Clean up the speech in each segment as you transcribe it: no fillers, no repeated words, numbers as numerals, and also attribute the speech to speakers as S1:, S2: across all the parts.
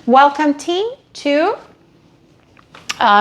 S1: Welcome team to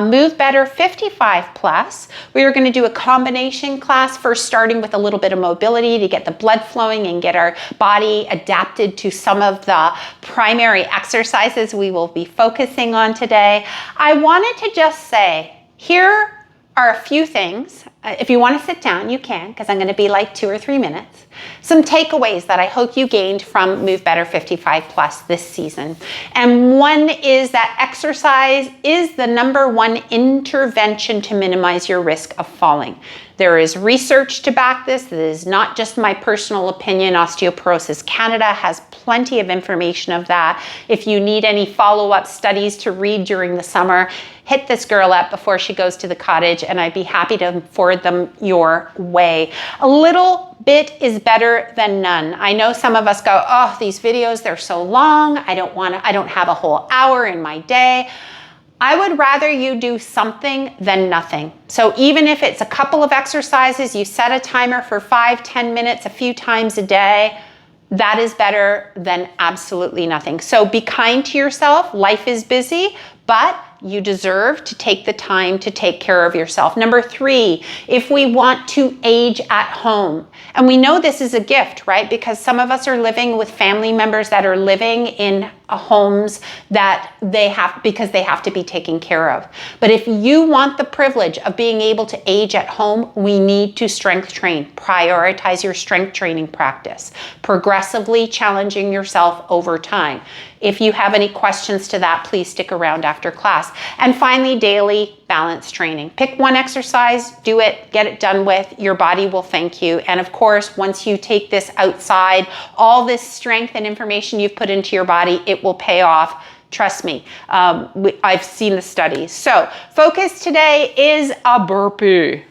S1: Move Better 55 plus. We are going to do a combination class, first starting with a little bit of mobility to get the blood flowing and get our body adapted to some of the primary exercises we will be focusing on today. I wanted to just say, here are a few things. If you want to sit down, you can, because I'm going to be like 2 or 3 minutes. Some takeaways that I hope you gained from Move Better 55 plus this season. And one is that exercise is the #1 intervention to minimize your risk of falling. There is research to back this. This is not just my personal opinion. Osteoporosis Canada has plenty of information of that. If you need any follow-up studies to read during the summer, hit this girl up before she goes to the cottage, and I'd be happy to forward them your way. A little bit is better than none. I know some of us go, oh, these videos, they're so long. I don't have a whole hour in my day. I would rather you do something than nothing. So even if it's a couple of exercises, you set a timer for 5-10 minutes a few times a day, that is better than absolutely nothing. So be kind to yourself. Life is busy, but you deserve to take the time to take care of yourself. Number 3, if we want to age at home, and we know this is a gift, right? Because some of us are living with family members that are living in homes that because they have to be taken care of. But if you want the privilege of being able to age at home, we need to strength train. Prioritize your strength training practice, progressively challenging yourself over time. If you have any questions to that, please stick around after class. And finally, daily balance training. Pick one exercise, do it, get it done with. Your body will thank you. And of course, once you take this outside, all this strength and information you've put into your body, it will pay off. Trust me, I've seen the studies. So focus today is a burpee.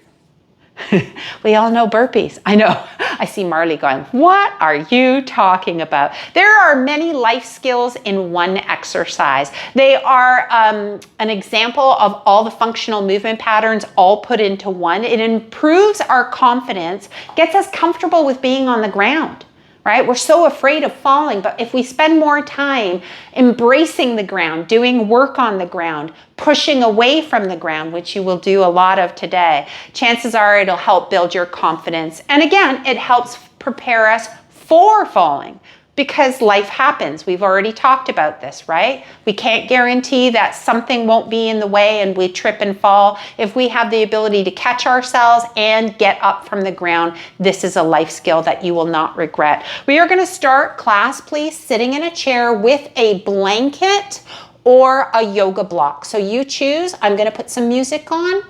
S1: We all know burpees. I know. I see Marley going, what are you talking about? There are many life skills in one exercise. They are an example of all the functional movement patterns all put into one. It improves our confidence, gets us comfortable with being on the ground. Right? We're so afraid of falling, but if we spend more time embracing the ground, doing work on the ground, pushing away from the ground, which you will do a lot of today, chances are it'll help build your confidence. And again, it helps prepare us for falling because life happens. We've already talked about this, right? We can't guarantee that something won't be in the way and we trip and fall. If we have the ability to catch ourselves and get up from the ground, this is a life skill that you will not regret. We are going to start class, please, sitting in a chair with a blanket or a yoga block. So you choose. I'm going to put some music on.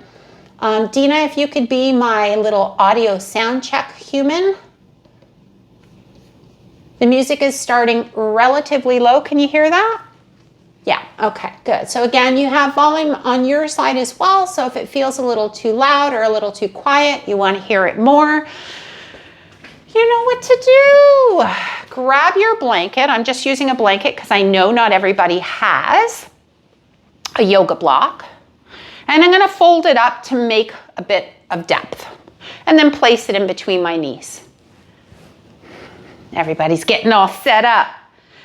S1: Dina, if you could be my little audio sound check human. The music is starting relatively low. Can you hear that? Yeah, okay, good. So again, you have volume on your side as well. So if it feels a little too loud or a little too quiet, you want to hear it more, you know what to do. Grab your blanket. I'm just using a blanket because I know not everybody has a yoga block. And I'm going to fold it up to make a bit of depth and then place it in between my knees. Everybody's getting all set up.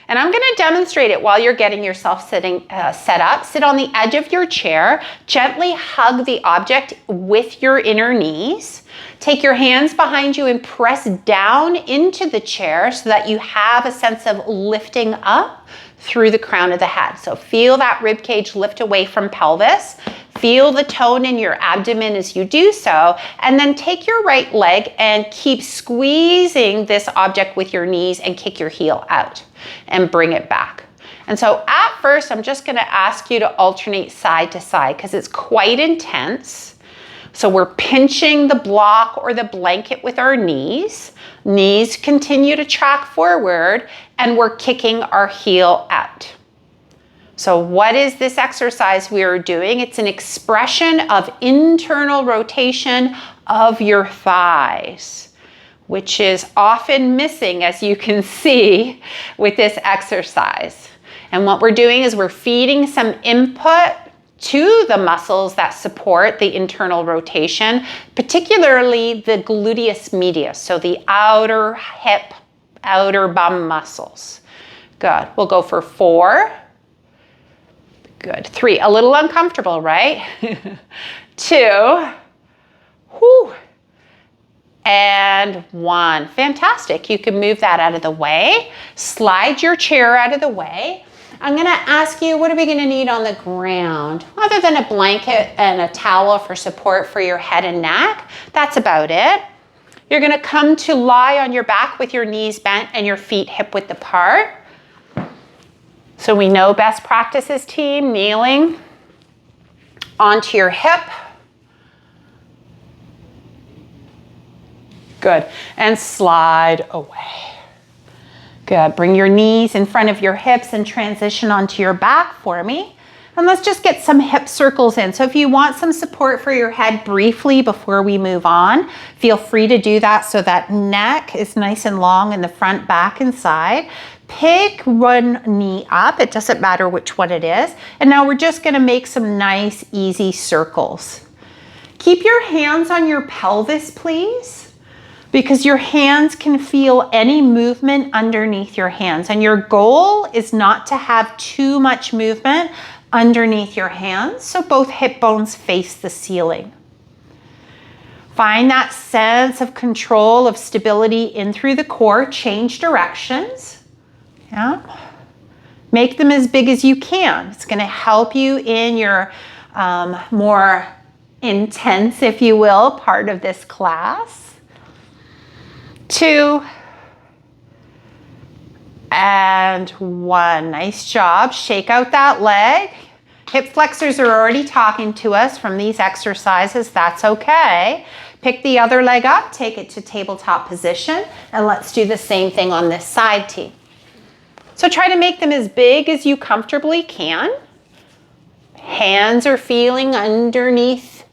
S1: And I'm going to demonstrate it while you're getting yourself set up. Sit on the edge of your chair. Gently hug the object with your inner knees. Take your hands behind you and press down into the chair so that you have a sense of lifting up through the crown of the head. So feel that rib cage lift away from pelvis. Feel the tone in your abdomen as you do so, and then take your right leg and keep squeezing this object with your knees and kick your heel out and bring it back. And so at first, I'm just going to ask you to alternate side to side because it's quite intense. So we're pinching the block or the blanket with our knees. Knees continue to track forward, and we're kicking our heel out. So what is this exercise we are doing? It's an expression of internal rotation of your thighs, which is often missing, as you can see, with this exercise. And what we're doing is we're feeding some input to the muscles that support the internal rotation, particularly the gluteus medius, so the outer hip, outer bum muscles. Good. We'll go for 4, Good. 3, a little uncomfortable, right? 2, whew, and 1. Fantastic. You can move that out of the way. Slide your chair out of the way. I'm gonna ask you, what are we gonna need on the ground? Other than a blanket and a towel for support for your head and neck, that's about it. You're gonna come to lie on your back with your knees bent and your feet hip-width apart. So we know best practices, team, kneeling onto your hip. Good, and slide away. Good, bring your knees in front of your hips and transition onto your back for me. And let's just get some hip circles in. So if you want some support for your head briefly before we move on, feel free to do that so that neck is nice and long in the front, back, and side. Pick one knee up, it doesn't matter which one it is. And now we're just gonna make some nice, easy circles. Keep your hands on your pelvis, please, because your hands can feel any movement underneath your hands. And your goal is not to have too much movement underneath your hands, so both hip bones face the ceiling. Find that sense of control, of stability in through the core. Change directions. Yeah. Make them as big as you can. It's gonna help you in your more intense, if you will, part of this class. 2, and 1. Nice job. Shake out that leg. Hip flexors are already talking to us from these exercises. That's okay. Pick the other leg up, take it to tabletop position, and let's do the same thing on this side, team. So try to make them as big as you comfortably can. Hands are feeling underneath,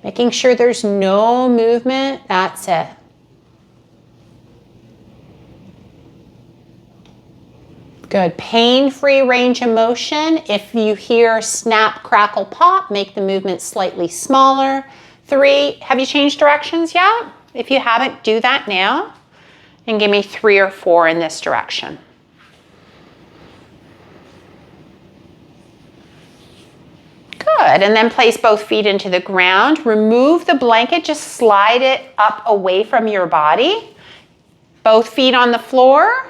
S1: making sure there's no movement. That's it. Good. Pain-free range of motion. If you hear snap, crackle, pop, make the movement slightly smaller. 3, have you changed directions yet? If you haven't, do that now. And give me 3 or 4 in this direction. Good. And then place both feet into the ground. Remove the blanket, just slide it up away from your body. Both feet on the floor.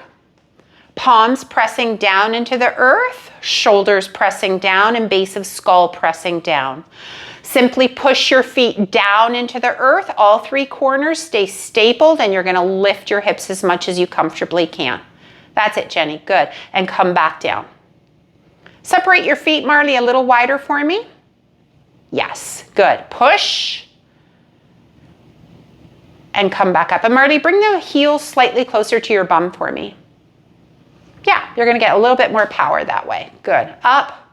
S1: Palms pressing down into the earth, shoulders pressing down, and base of skull pressing down. Simply push your feet down into the earth. All 3 corners stay stapled, and you're gonna lift your hips as much as you comfortably can. That's it, Jenny. Good. And come back down. Separate your feet, Marley, a little wider for me. Yes. Good. Push. And come back up. And Marley, bring the heels slightly closer to your bum for me. Yeah, you're gonna get a little bit more power that way. Good. Up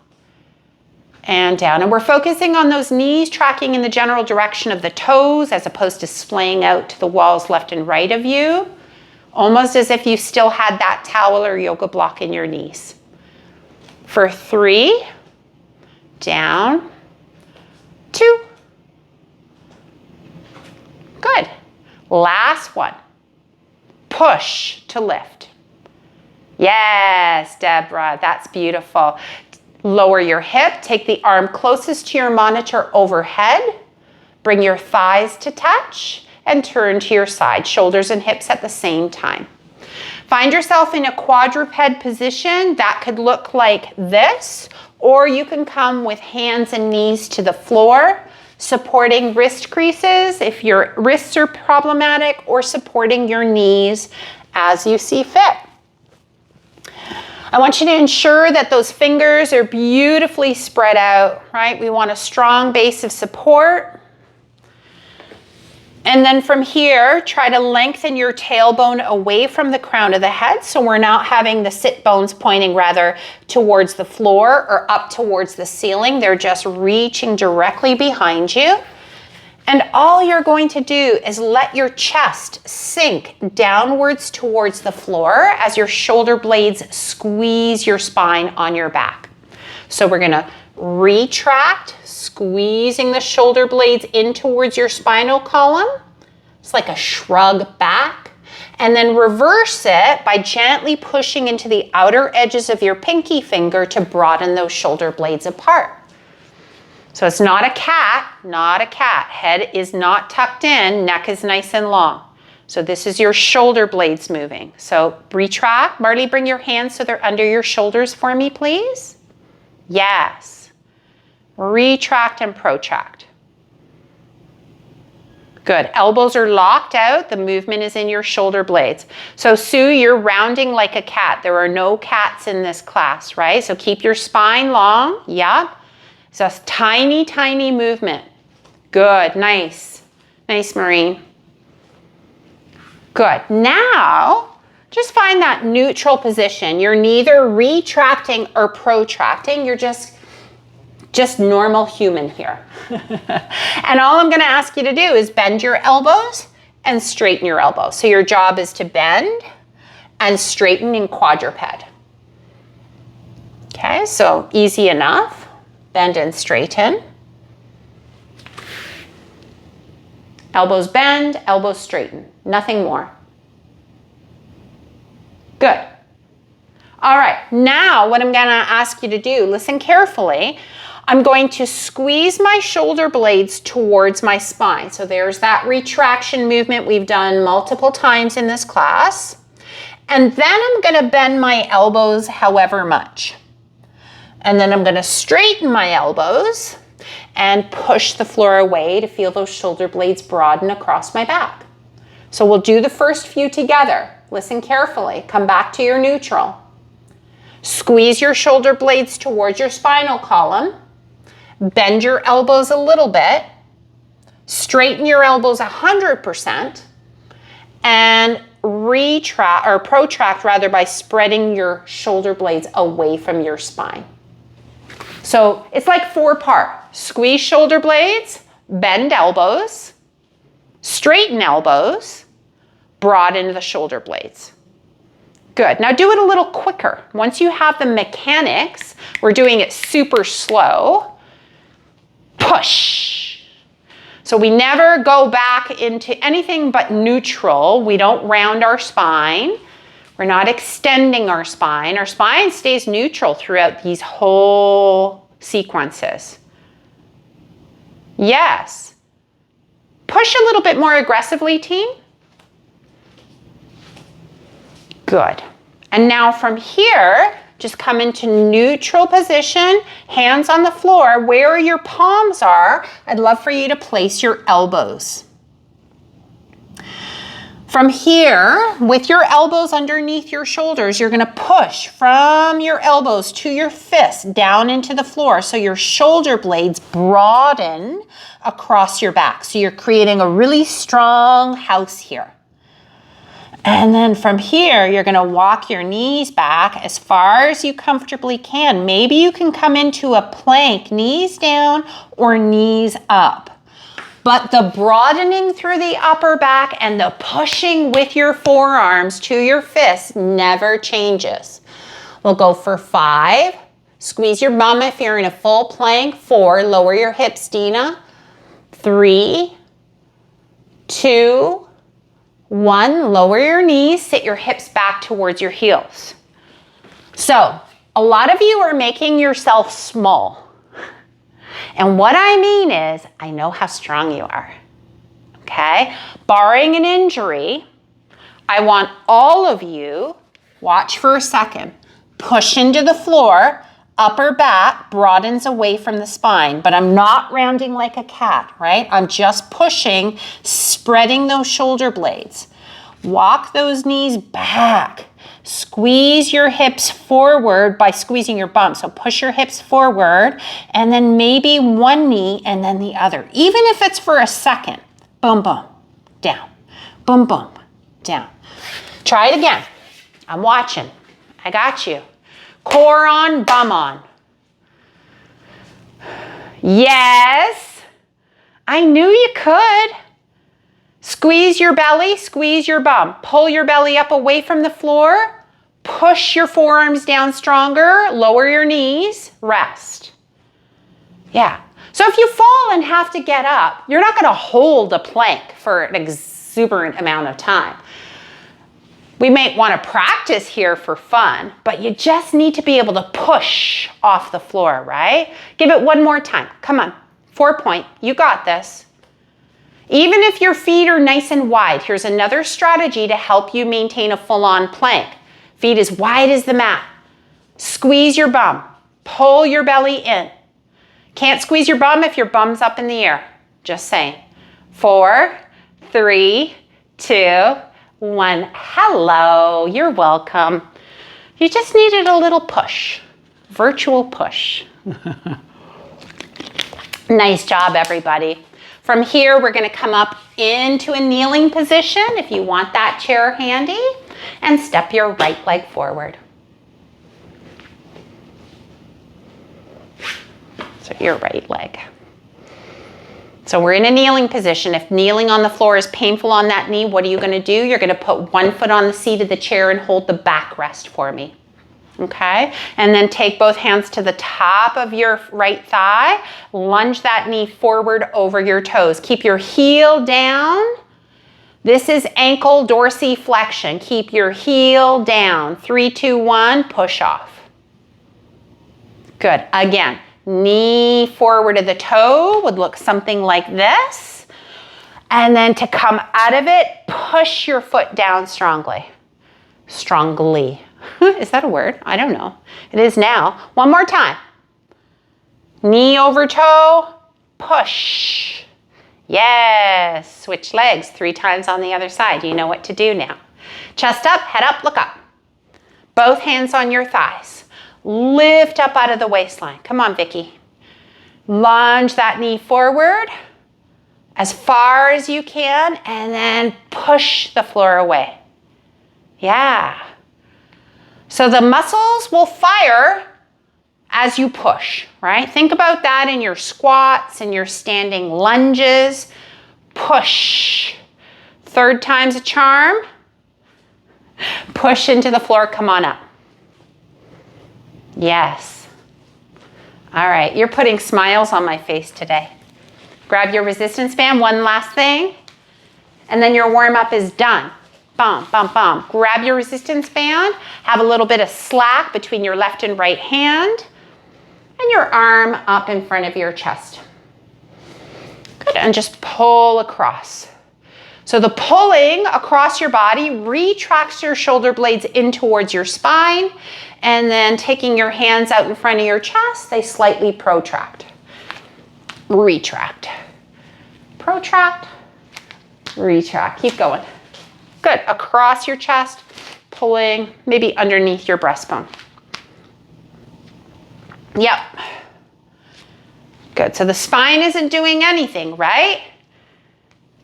S1: and down. And we're focusing on those knees tracking in the general direction of the toes as opposed to splaying out to the walls left and right of you. Almost as if you still had that towel or yoga block in your knees. For 3, down, 2. Good. Last one. Push to lift. Yes, Deborah, that's beautiful. Lower your hip, take the arm closest to your monitor overhead, bring your thighs to touch, and turn to your side, shoulders and hips at the same time. Find yourself in a quadruped position. That could look like this, or you can come with hands and knees to the floor, supporting wrist creases if your wrists are problematic, or supporting your knees as you see fit. I want you to ensure that those fingers are beautifully spread out, right? We want a strong base of support. And then from here, try to lengthen your tailbone away from the crown of the head, so we're not having the sit bones pointing rather towards the floor or up towards the ceiling. They're just reaching directly behind you. And all you're going to do is let your chest sink downwards towards the floor as your shoulder blades squeeze your spine on your back. So we're gonna retract, squeezing the shoulder blades in towards your spinal column. It's like a shrug back. and then reverse it by gently pushing into the outer edges of your pinky finger to broaden those shoulder blades apart. So it's not a cat, not a cat. Head is not tucked in, neck is nice and long. So this is your shoulder blades moving. So retract. Marley, bring your hands so they're under your shoulders for me, please. Yes. Retract and protract. Good. Elbows are locked out. The movement is in your shoulder blades. So Sue, you're rounding like a cat. There are no cats in this class, right? So keep your spine long. Yep. So it's tiny, tiny movement. Good. Nice. Nice, Maureen. Good. Now, just find that neutral position. You're neither retracting or protracting. You're just normal human here. And all I'm going to ask you to do is bend your elbows and straighten your elbows. So your job is to bend and straighten in quadruped. Okay, so easy enough. Bend and straighten. Elbows bend, elbows straighten. Nothing more. Good. All right, now what I'm going to ask you to do, listen carefully. I'm going to squeeze my shoulder blades towards my spine. So there's that retraction movement we've done multiple times in this class. And then I'm going to bend my elbows however much. And then I'm going to straighten my elbows and push the floor away to feel those shoulder blades broaden across my back. So we'll do the first few together. Listen carefully. Come back to your neutral. Squeeze your shoulder blades towards your spinal column. Bend your elbows a little bit. Straighten your elbows 100%. And retract or protract rather by spreading your shoulder blades away from your spine. So it's like 4-part. Squeeze shoulder blades, bend elbows, straighten elbows, broaden the shoulder blades. Good. Now do it a little quicker. Once you have the mechanics, we're doing it super slow. Push. So we never go back into anything but neutral. We don't round our spine. We're not extending our spine. Our spine stays neutral throughout these whole sequences. Yes. Push a little bit more aggressively, team. Good. And now from here, just come into neutral position, hands on the floor. Where your palms are, I'd love for you to place your elbows. From here, with your elbows underneath your shoulders, you're going to push from your elbows to your fists down into the floor so your shoulder blades broaden across your back. So you're creating a really strong house here. And then from here, you're going to walk your knees back as far as you comfortably can. Maybe you can come into a plank, knees down or knees up. But the broadening through the upper back and the pushing with your forearms to your fists never changes. We'll go for 5. Squeeze your bum if you're in a full plank. 4, lower your hips, Dina. 3, 2, 1, lower your knees, sit your hips back towards your heels. So, a lot of you are making yourself small. And what I mean is, I know how strong you are, okay? Barring an injury, I want all of you, watch for a second, push into the floor, upper back broadens away from the spine, but I'm not rounding like a cat, right? I'm just pushing, spreading those shoulder blades. Walk those knees back. Squeeze your hips forward by squeezing your bum. So push your hips forward and then maybe one knee and then the other. Even if it's for a second. Boom, boom, down. Boom, boom, down. Try it again. I'm watching. I got you. Core on, bum on. Yes. I knew you could. Squeeze your belly, squeeze your bum. Pull your belly up away from the floor. Push your forearms down stronger. Lower your knees. Rest. Yeah. So if you fall and have to get up, you're not going to hold a plank for an exuberant amount of time. We might want to practice here for fun, but you just need to be able to push off the floor, right? Give it one more time. Come on. 4-point. You got this. Even if your feet are nice and wide, here's another strategy to help you maintain a full-on plank. Feet as wide as the mat. Squeeze your bum. Pull your belly in. Can't squeeze your bum if your bum's up in the air. Just saying. 4, 3, 2, 1. Hello, you're welcome. You just needed a little push. Virtual push. Nice job, everybody. From here, we're going to come up into a kneeling position if you want that chair handy, and step your right leg forward. So your right leg. So we're in a kneeling position. If kneeling on the floor is painful on that knee, what are you going to do? You're going to put one foot on the seat of the chair and hold the backrest for me. Okay? And then take both hands to the top of your right thigh. Lunge that knee forward over your toes. Keep your heel down. This is ankle dorsiflexion. Keep your heel down. 3, 2, 1, push off. Good. Again, knee forward of the toe would look something like this. And then to come out of it, push your foot down strongly. Strongly. Is that a word? I don't know. It is now. One more time. Knee over toe, push. Yes. Switch legs 3 times on the other side. You know what to do now. Chest up, head up, look up. Both hands on your thighs. Lift up out of the waistline. Come on, Vicky. Lunge that knee forward as far as you can, and then push the floor away. Yeah. So the muscles will fire as you push, right? Think about that in your squats and your standing lunges. Push. 3rd time's a charm. Push into the floor, come on up. Yes. All right, you're putting smiles on my face today. Grab your resistance band, one last thing, and then your warm-up is done. Bum, bum, bum. Grab your resistance band, have a little bit of slack between your left and right hand, and your arm up in front of your chest. Good, and just pull across. So the pulling across your body retracts your shoulder blades in towards your spine, and then taking your hands out in front of your chest, they slightly protract. Retract. Protract. Retract. Keep going. Good. Across your chest, pulling maybe underneath your breastbone. Yep. Good. So the spine isn't doing anything, right?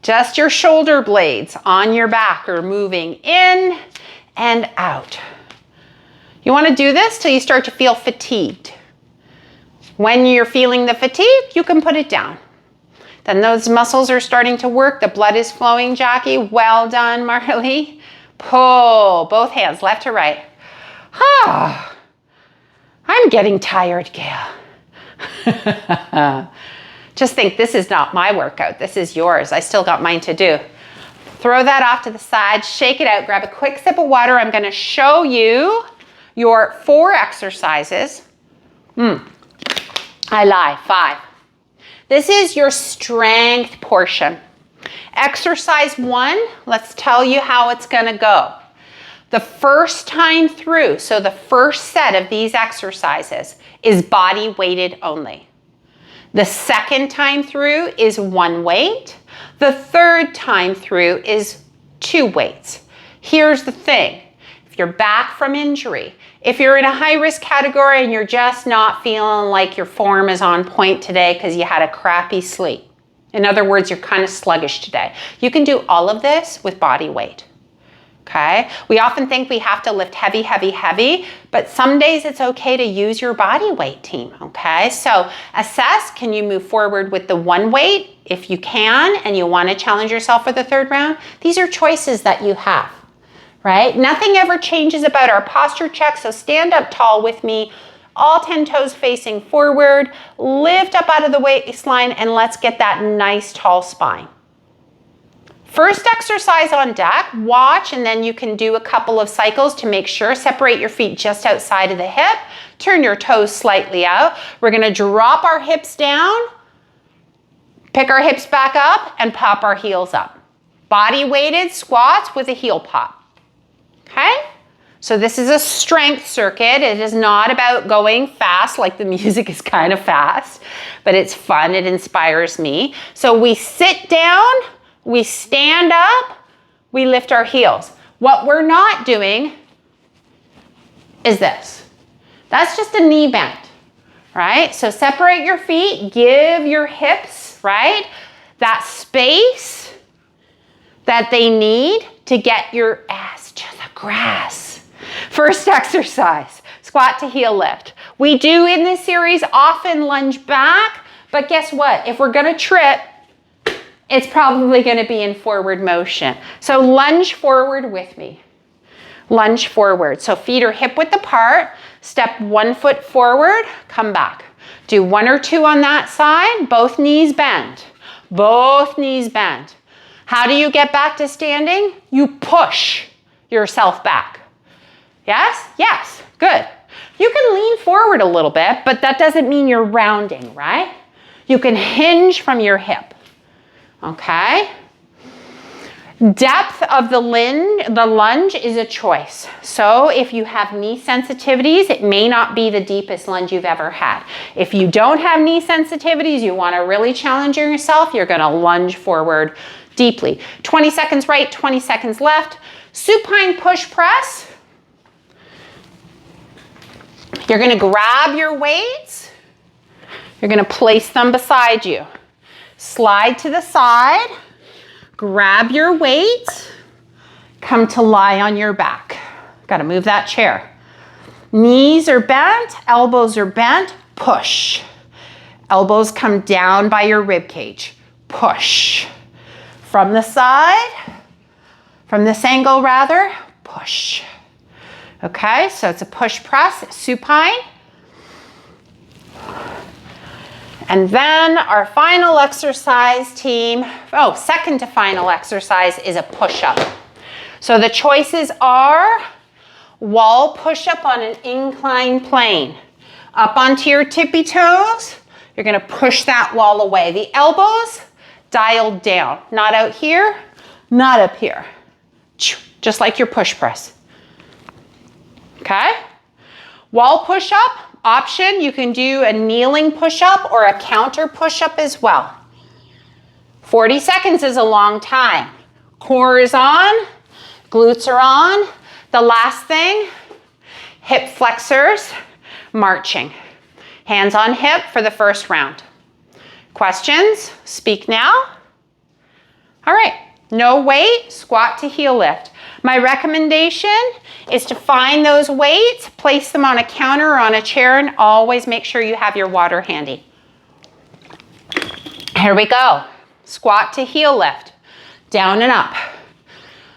S1: Just your shoulder blades on your back are moving in and out. You want to do this till you start to feel fatigued. When you're feeling the fatigue, you can put it down. Then those muscles are starting to work. The blood is flowing, Jackie. Well done, Marley. Pull. Both hands, left to right. Ah, I'm getting tired, Gail. Just think, this is not my workout. This is yours. I still got mine to do. Throw that off to the side. Shake it out. Grab a quick sip of water. I'm going to show you your 4 exercises. I lie. 5. This is your strength portion. Exercise 1, let's tell you how it's going to go. The first time through, so the first set of these exercises is body weighted only. The second time through is 1 weight. The third time through is 2 weights. Here's the thing. If you're back from injury, if you're in a high-risk category and you're just not feeling like your form is on point today because you had a crappy sleep, in other words, you're kind of sluggish today, you can do all of this with body weight, okay? We often think we have to lift heavy, heavy, heavy, but some days it's okay to use your body weight, team, okay? So assess, can you move forward with the 1 weight? If you can and you want to challenge yourself for the 3rd round, these are choices that you have. Right? Nothing ever changes about our posture check, so stand up tall with me, all 10 toes facing forward, lift up out of the waistline, and let's get that nice tall spine. First exercise on deck, watch, and then you can do a couple of cycles to make sure. Separate your feet just outside of the hip. Turn your toes slightly out. We're gonna drop our hips down, pick our hips back up, and pop our heels up. Body weighted squats with a heel pop, okay? So this is a strength circuit. It is not about going fast, like the music is kind of fast, but it's fun, it inspires me. So we sit down, we stand up, we lift our heels. What we're not doing is this. That's just a knee bend, right? So separate your feet, give your hips, right, that space that they need to get your ass to the grass. First exercise, squat to heel lift. We do in this series often lunge back, but guess what? If we're gonna trip, it's probably gonna be in forward motion. So lunge forward with me. Lunge forward. So feet are hip width apart. Step 1 foot forward, come back. Do 1 or 2 on that side. Both knees bend. Both knees bend. How do you get back to standing? You push yourself back. Yes? Yes. Good. You can lean forward a little bit, but that doesn't mean you're rounding, right? You can hinge from your hip. Okay? Depth of the lunge is a choice. So if you have knee sensitivities, it may not be the deepest lunge you've ever had. If you don't have knee sensitivities, you want to really challenge yourself, you're going to lunge forward deeply. 20 seconds right, 20 seconds left. Supine push press. You're going to grab your weights. You're going to place them beside you. Slide to the side. Grab your weight, come to lie on your back. Got to move that chair. Knees are bent, elbows are bent, push. Elbows come down by your rib cage, push. From the side, from this angle rather, push. Okay, so it's a push press, supine. And then our final exercise team, second to final exercise is a push-up. So the choices are wall push-up on an inclined plane. Up onto your tippy toes, you're gonna push that wall away. The elbows dialed down, not out here, not up here. Just like your push press. Okay? Wall push-up. Option, you can do a kneeling push-up or a counter push-up as well. 40 seconds is a long time. Core is on, glutes are on. The last thing, hip flexors, marching. Hands on hip for the first round. Questions? Speak now. All right, no weight, squat to heel lift. My recommendation is to find those weights, place them on a counter or on a chair, and always make sure you have your water handy. Here we go. Squat to heel lift, down and up.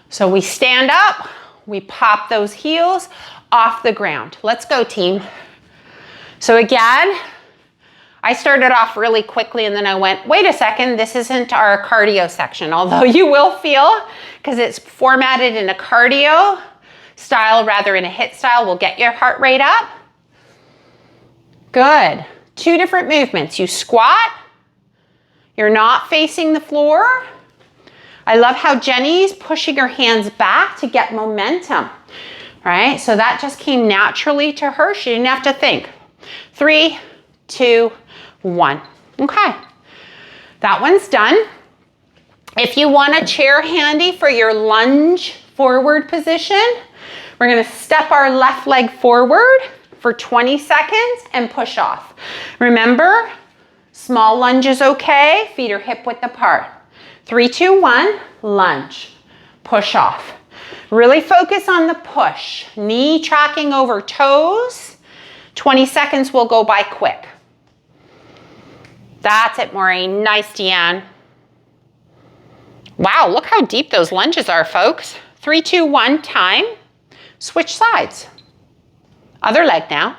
S1: So we stand up, we pop those heels off the ground. Let's go, team. So again, I started off really quickly and then I went, wait a second, this isn't our cardio section, although you will feel, because it's formatted in a cardio style rather than a HIIT style, will get your heart rate up. Good. 2 different movements. You squat, you're not facing the floor. I love how Jenny's pushing her hands back to get momentum, right? So that just came naturally to her. She didn't have to think. 3, 2, 1. Okay, that one's done. If you want a chair handy for your lunge forward position, we're gonna step our left leg forward for 20 seconds and push off. Remember, small lunge is okay, feet are hip width apart. 3, 2, 1, lunge, push off. Really focus on the push. Knee tracking over toes. 20 seconds will go by quick. That's it, Maureen. Nice, Deanne. Wow, look how deep those lunges are, folks. 3, 2, 1, time. Switch sides. Other leg now.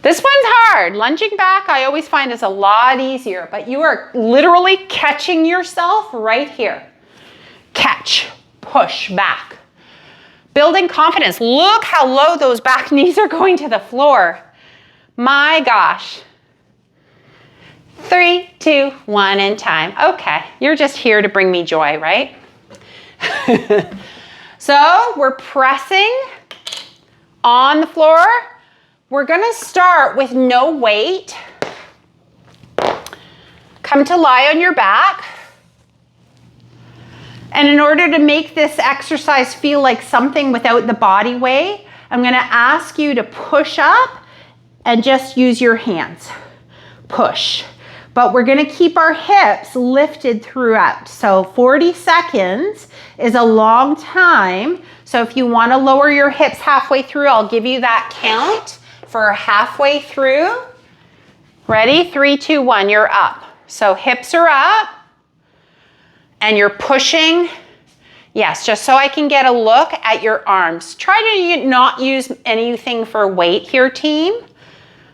S1: This one's hard. Lunging back, I always find is a lot easier, but you are literally catching yourself right here. Catch, push back. Building confidence. Look how low those back knees are going to the floor. My gosh. 3, 2, 1, and time. Okay, you're just here to bring me joy, right? So we're pressing on the floor. We're gonna start with no weight. Come to lie on your back. And in order to make this exercise feel like something without the body weight, I'm gonna ask you to push up and just use your hands. Push. But we're gonna keep our hips lifted throughout. So 40 seconds is a long time. So if you wanna lower your hips halfway through, I'll give you that count for halfway through. Ready? 3, 2, 1, you're up. So hips are up and you're pushing. Yes, just so I can get a look at your arms. Try to not use anything for weight here, team.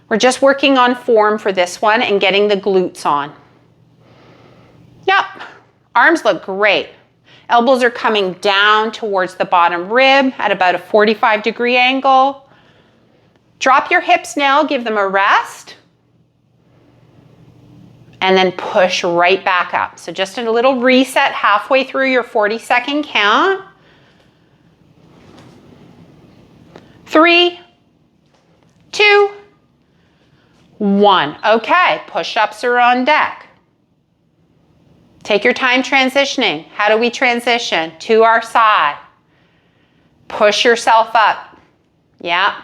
S1: We're just working on form for this one and getting the glutes on. Yep, arms look great. Elbows are coming down towards the bottom rib at about a 45-degree angle. Drop your hips now, give them a rest. And then push right back up. So just a little reset halfway through your 40-second count. 3, 2, 1. Okay, push-ups are on deck. Take your time transitioning. How do we transition? To our side. Push yourself up. Yeah.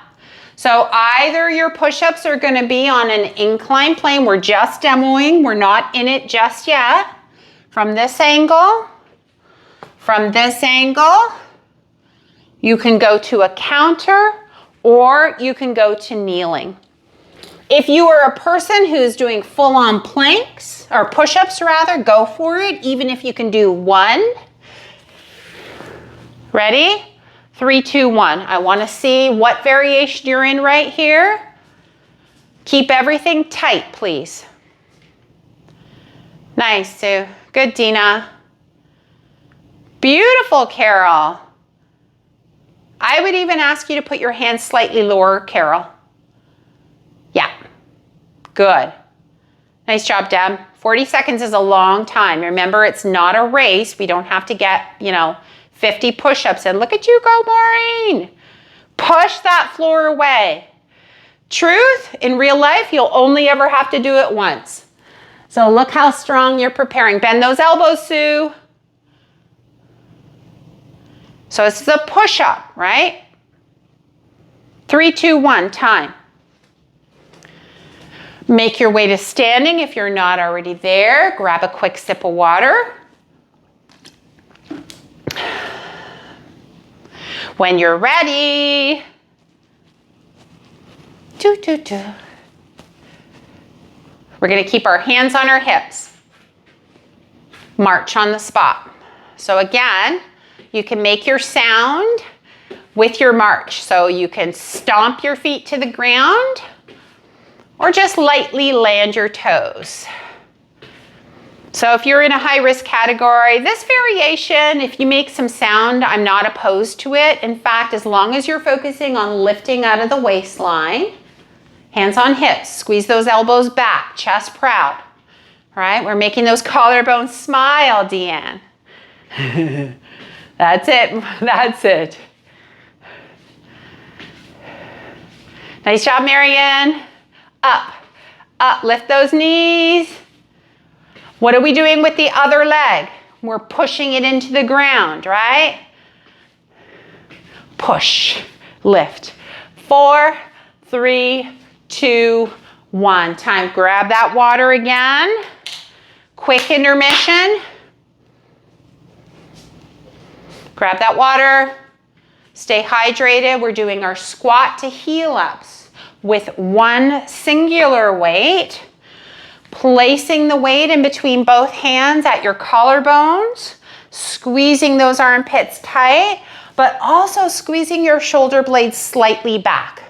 S1: So either your push-ups are going to be on an incline plane. We're just demoing. We're not in it just yet. From this angle, you can go to a counter or you can go to kneeling. If you are a person who's doing full-on planks or push-ups rather, go for it, even if you can do 1. Ready? 3, 2, 1. I want to see what variation you're in right here. Keep everything tight, please. Nice, Sue. Good, Dina. Beautiful, Carol. I would even ask you to put your hands slightly lower, Carol. Yeah, good. Nice job, Deb. 40 seconds is a long time. Remember, it's not a race. We don't have to get, 50 push-ups in. Look at you go, Maureen. Push that floor away. Truth, in real life, you'll only ever have to do it once. So look how strong you're preparing. Bend those elbows, Sue. So it's the push-up, right? 3, 2, 1, time. Make your way to standing if you're not already there. Grab a quick sip of water. When you're ready. We're going to keep our hands on our hips. March on the spot. So again, you can make your sound with your march. So you can stomp your feet to the ground or just lightly land your toes. So if you're in a high-risk category, this variation, if you make some sound, I'm not opposed to it. In fact, as long as you're focusing on lifting out of the waistline, hands on hips, squeeze those elbows back, chest proud. All right, we're making those collarbones smile, Deanne. That's it, that's it. Nice job, Marianne. Up, up, lift those knees. What are we doing with the other leg? We're pushing it into the ground, right? Push, lift. 4, 3, 2, 1. Time, grab that water again. Quick intermission. Grab that water. Stay hydrated. We're doing our squat to heel ups with one singular weight. Placing the weight in between both hands at your collarbones, squeezing those armpits tight, but also squeezing your shoulder blades slightly back.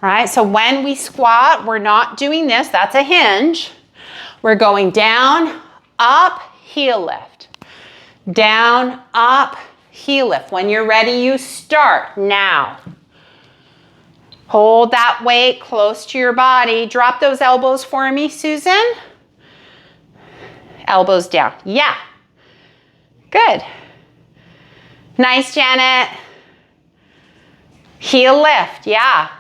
S1: right? So when we squat, we're not doing this. That's a hinge. We're going down, up, heel lift. Down, up, heel lift. When you're ready, you start now. Hold that weight close to your body. Drop those elbows for me, Susan. Elbows down. Yeah. Good. Nice, Janet. Heel lift. Yeah.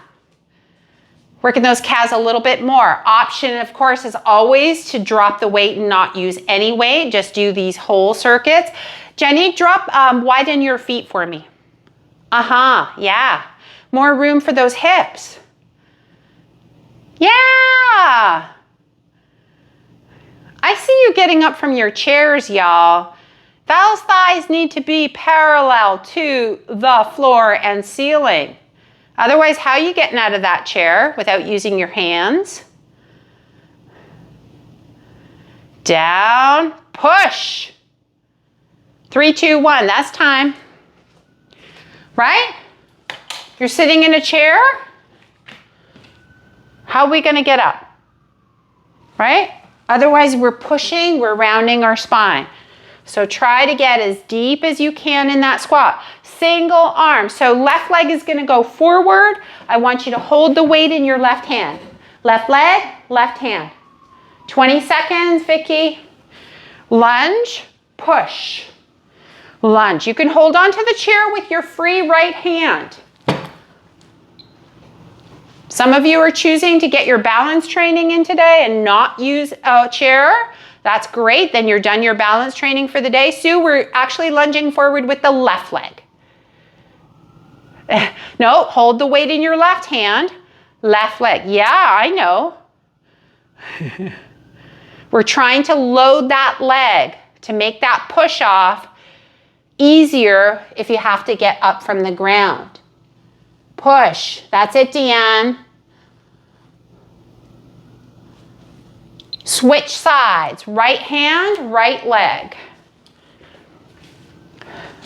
S1: Working those calves a little bit more. Option, of course, is always to drop the weight and not use any weight. Just do these whole circuits. Jenny, widen your feet for me. Yeah. More room for those hips. Yeah. I see you getting up from your chairs, y'all. Those thighs need to be parallel to the floor and ceiling. Otherwise, how are you getting out of that chair without using your hands? Down, push. 3, 2, 1, that's time. Right? You're sitting in a chair. How are we gonna get up? Right? Otherwise, we're pushing, we're rounding our spine. So try to get as deep as you can in that squat. Single arm. So left leg is gonna go forward. I want you to hold the weight in your left hand. Left leg, left hand. 20 seconds, Vicky. Lunge, push. Lunge. You can hold on to the chair with your free right hand. Some of you are choosing to get your balance training in today and not use a chair. That's great. Then you're done your balance training for the day. Sue, we're actually lunging forward with the left leg. No, hold the weight in your left hand. Left leg. Yeah, I know. We're trying to load that leg to make that push off easier if you have to get up from the ground. Push. That's it, Deanne. Switch sides. Right hand, right leg.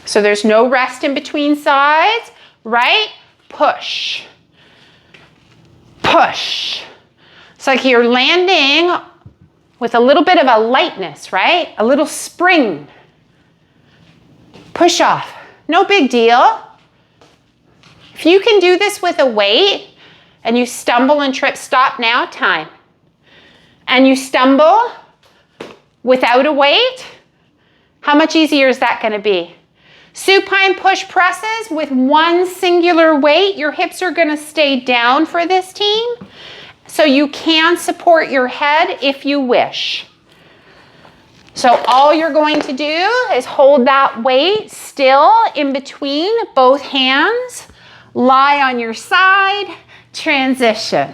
S1: So there's no rest in between sides. Right? Push. Push. It's like you're landing with a little bit of a lightness, right? A little spring. Push off. No big deal. If you can do this with a weight and you stumble and trip, stop now, time. And you stumble without a weight, how much easier is that going to be? Supine push presses with one singular weight, your hips are going to stay down for this team, so you can support your head if you wish. So all you're going to do is hold that weight still in between both hands, lie on your side, transition.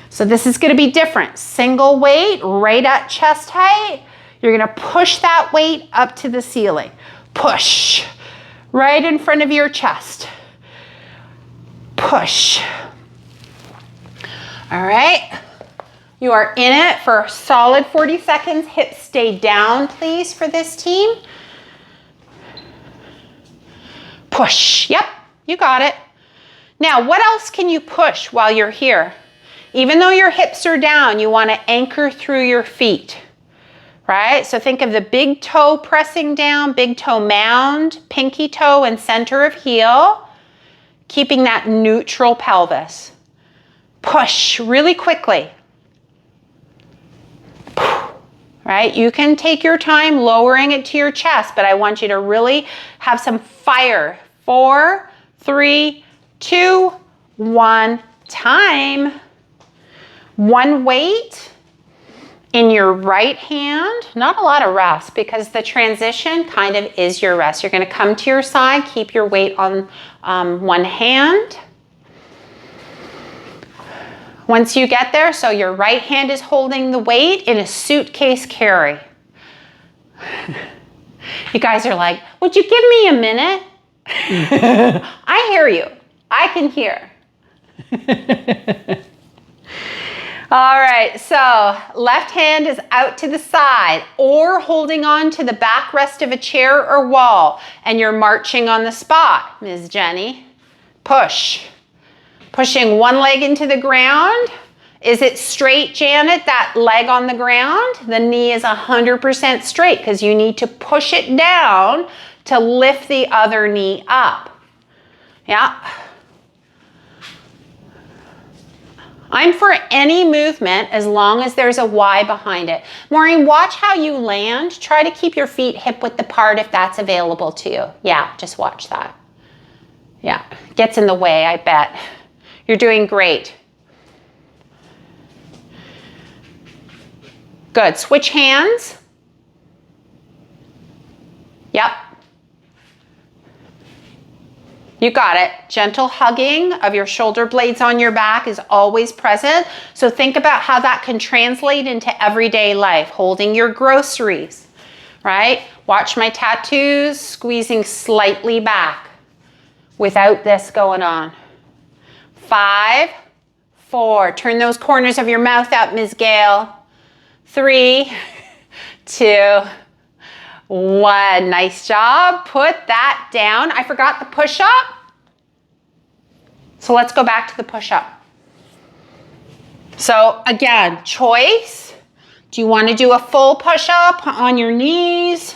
S1: So this is going to be different. Single weight right at chest height. You're going to push that weight up to the ceiling. Push right in front of your chest. Push. All right. You are in it for a solid 40 seconds. Hips stay down, please, for this team. Push. Yep, you got it. Now, what else can you push while you're here? Even though your hips are down, you want to anchor through your feet, right? So think of the big toe pressing down, big toe mound, pinky toe and center of heel, keeping that neutral pelvis. Push really quickly. Right? You can take your time lowering it to your chest, but I want you to really have some fire. 4, 3, 2, 1, time. One weight in your right hand, not a lot of rest because the transition kind of is your rest. You're going to come to your side, keep your weight on one hand. Once you get there, so your right hand is holding the weight in a suitcase carry. You guys are like, would you give me a minute? I hear you. I can hear. All right, so left hand is out to the side or holding on to the backrest of a chair or wall, and you're marching on the spot, Ms. Jenny. Push. Pushing one leg into the ground. Is it straight, Janet, that leg on the ground? The knee is 100% straight because you need to push it down to lift the other knee up. Yeah. I'm for any movement as long as there's a why behind it. Maureen, watch how you land. Try to keep your feet hip width apart if that's available to you. Yeah, just watch that. Yeah, gets in the way, I bet. You're doing great. Good. Switch hands. Yep. You got it. Gentle hugging of your shoulder blades on your back is always present. So think about how that can translate into everyday life. Holding your groceries, right? Watch my tattoos, squeezing slightly back without this going on. 5, 4. Turn those corners of your mouth up, Ms. Gail. 3, 2, 1. Nice job. Put that down. I forgot the push-up. So let's go back to the push-up. So again, choice. Do you want to do a full push-up on your knees?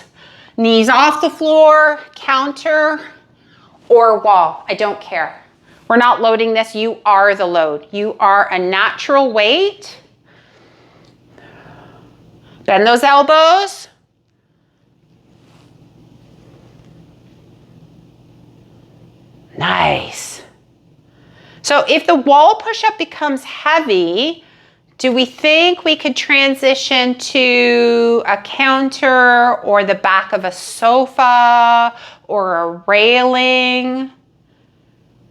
S1: Knees off the floor, counter, or wall? I don't care. We're not loading this. You are the load. You are a natural weight. Bend those elbows. Nice. So if the wall push-up becomes heavy, do we think we could transition to a counter or the back of a sofa or a railing?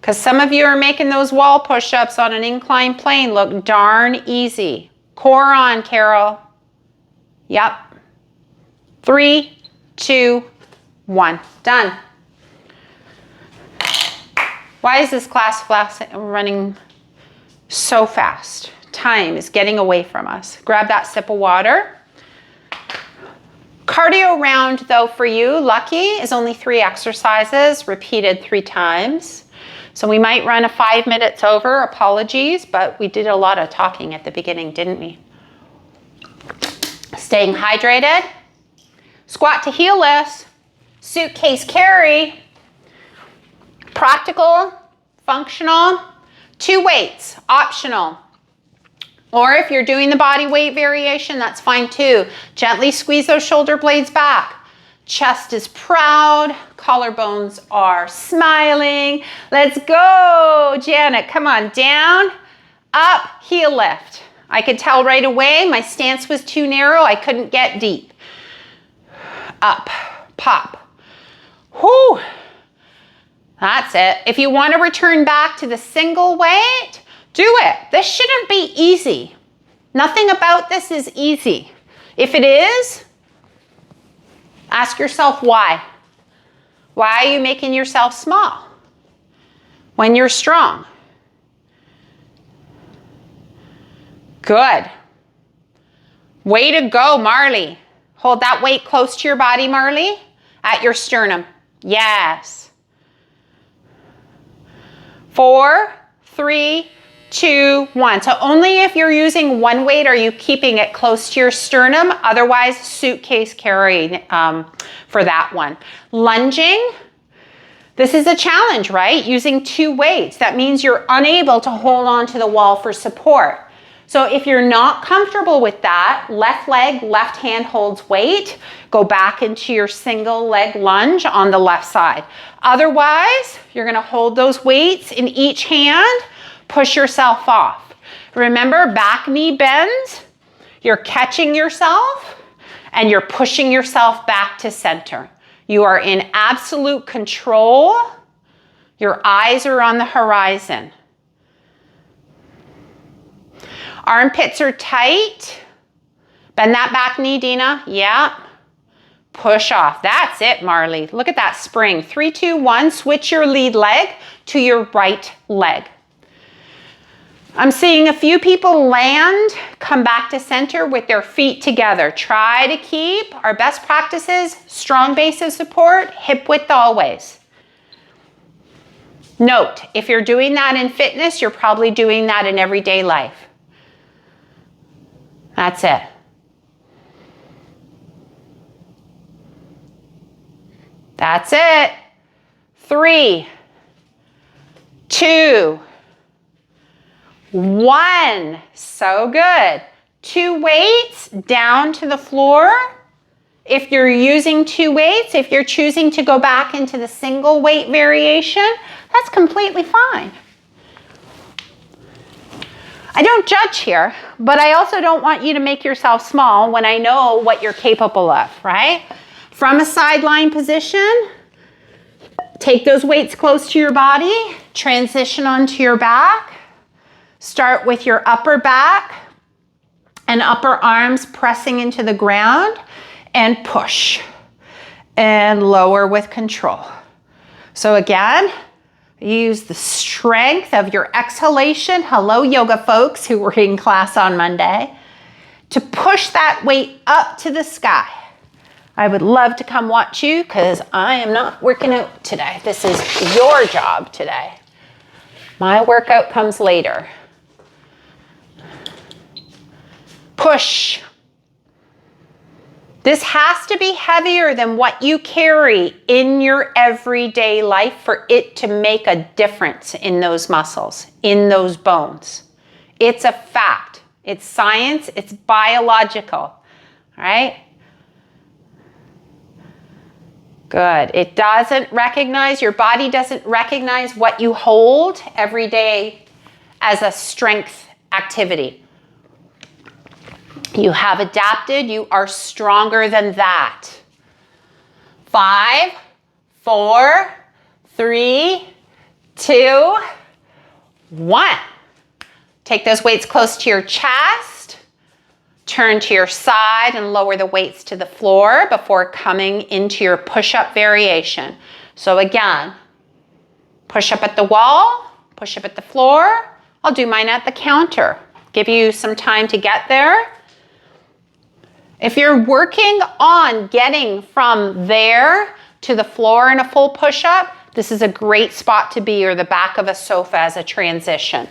S1: Because some of you are making those wall push-ups on an inclined plane look darn easy. Core on, Carol. Yep. 3, 2, 1. Done. Why is this class running so fast? Time is getting away from us. Grab that sip of water. Cardio round, though, for you, lucky, is only 3 exercises, repeated 3 times. So we might run a 5 minutes over. Apologies, but we did a lot of talking at the beginning, didn't we? Staying hydrated. Squat to heelless. Suitcase carry. Practical, functional. 2 weights, optional. Or if you're doing the body weight variation, that's fine too. Gently squeeze those shoulder blades back. Chest is proud. Collarbones are smiling. Let's go, Janet. Come on, down, up, heel lift. I could tell right away my stance was too narrow. I couldn't get deep. Up, pop. Whoo. That's it. If you want to return back to the single weight, do it. This shouldn't be easy. Nothing about this is easy. If it is, ask yourself why. Why are you making yourself small when you're strong? Good. Way to go, Marley. Hold that weight close to your body, Marley, at your sternum. Yes. 4, 3, 2, 1. So only if you're using one weight are you keeping it close to your sternum. Otherwise, suitcase carry for that one. Lunging. This is a challenge, right? Using 2 weights. That means you're unable to hold on to the wall for support. So if you're not comfortable with that, left leg, left hand holds weight. Go back into your single leg lunge on the left side. Otherwise, you're going to hold those weights in each hand. Push yourself off. Remember, back knee bends. You're catching yourself and you're pushing yourself back to center. You are in absolute control. Your eyes are on the horizon. Armpits are tight. Bend that back knee, Dina. Yeah. Push off. That's it, Marley. Look at that spring. 3, 2, 1. Switch your lead leg to your right leg. I'm seeing a few people land, come back to center with their feet together. Try to keep our best practices, strong base of support, hip width always. Note, if you're doing that in fitness, you're probably doing that in everyday life. That's it. That's it. 3, 2, 1. So good. 2 weights down to the floor. If you're using 2 weights, if you're choosing to go back into the single weight variation, that's completely fine. I don't judge here, but I also don't want you to make yourself small when I know what you're capable of, right? From a sideline position, take those weights close to your body, transition onto your back. Start with your upper back and upper arms pressing into the ground and push and lower with control. So again, use the strength of your exhalation. Hello, yoga folks who were in class on Monday, to push that weight up to the sky. I would love to come watch you because I am not working out today. This is your job today. My workout comes later. Push. This has to be heavier than what you carry in your everyday life for it to make a difference in those muscles, in those bones. It's a fact. It's science. It's biological. All right? Good. It doesn't recognize, your body doesn't recognize what you hold every day as a strength activity. You have adapted. You are stronger than that. 5, 4, 3, 2, 1. Take those weights close to your chest. Turn to your side and lower the weights to the floor before coming into your push-up variation. So again, push up at the wall, push up at the floor. I'll do mine at the counter. Give you some time to get there. If you're working on getting from there to the floor in a full push-up, this is a great spot to be, or the back of a sofa as a transition.